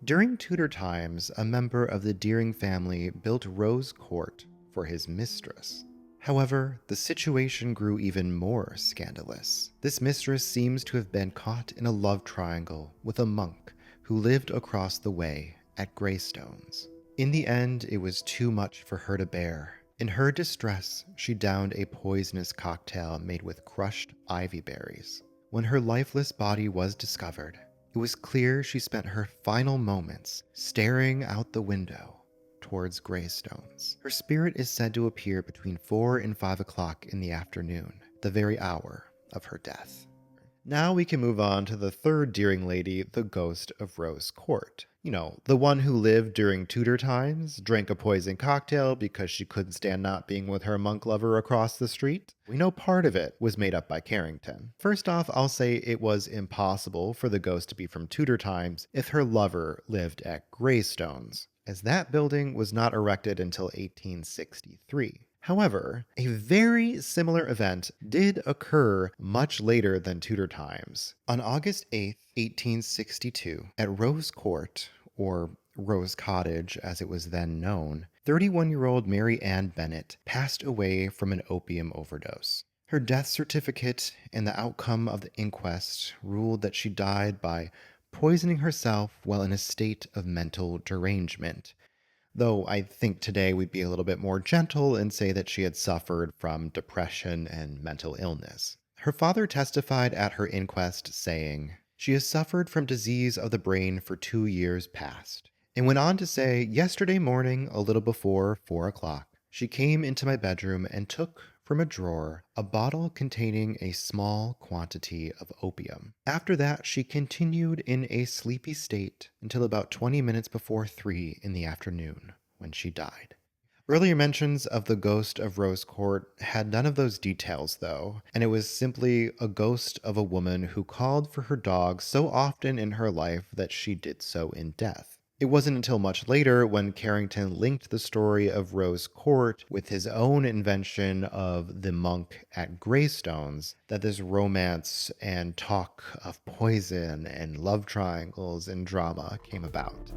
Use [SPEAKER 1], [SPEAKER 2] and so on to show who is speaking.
[SPEAKER 1] During Tudor times, a member of the Deering family built Rose Court for his mistress. However, the situation grew even more scandalous. This mistress seems to have been caught in a love triangle with a monk who lived across the way at Greystones. In the end, it was too much for her to bear. In her distress, she downed a poisonous cocktail made with crushed ivy berries. When her lifeless body was discovered, it was clear she spent her final moments staring out the window towards Greystones. Her spirit is said to appear between 4 and 5 o'clock in the afternoon, the very hour of her death. Now we can move on to the third Deering lady, the ghost of Rose Court. You know, the one who lived during Tudor times, drank a poison cocktail because she couldn't stand not being with her monk lover across the street. We know part of it was made up by Carrington. First off, I'll say it was impossible for the ghost to be from Tudor times if her lover lived at Greystones, as that building was not erected until 1863. However, a very similar event did occur much later than Tudor times. On August 8th, 1862, at Rose Court, or Rose Cottage as it was then known, 31-year-old Mary Ann Bennett passed away from an opium overdose. Her death certificate and the outcome of the inquest ruled that she died by poisoning herself while in a state of mental derangement. Though I think today we'd be a little bit more gentle and say that she had suffered from depression and mental illness. Her father testified at her inquest saying, "She has suffered from disease of the brain for 2 years past," and went on to say, "Yesterday morning, a little before 4 o'clock, she came into my bedroom and took from a drawer a bottle containing a small quantity of opium. After that, she continued in a sleepy state until about 20 minutes before 3 in the afternoon, when she died." Earlier mentions of the ghost of Rose Court had none of those details, though, and it was simply a ghost of a woman who called for her dog so often in her life that she did so in death. It wasn't until much later when Carrington linked the story of Rose Court with his own invention of the monk at Greystones that this romance and talk of poison and love triangles and drama came about.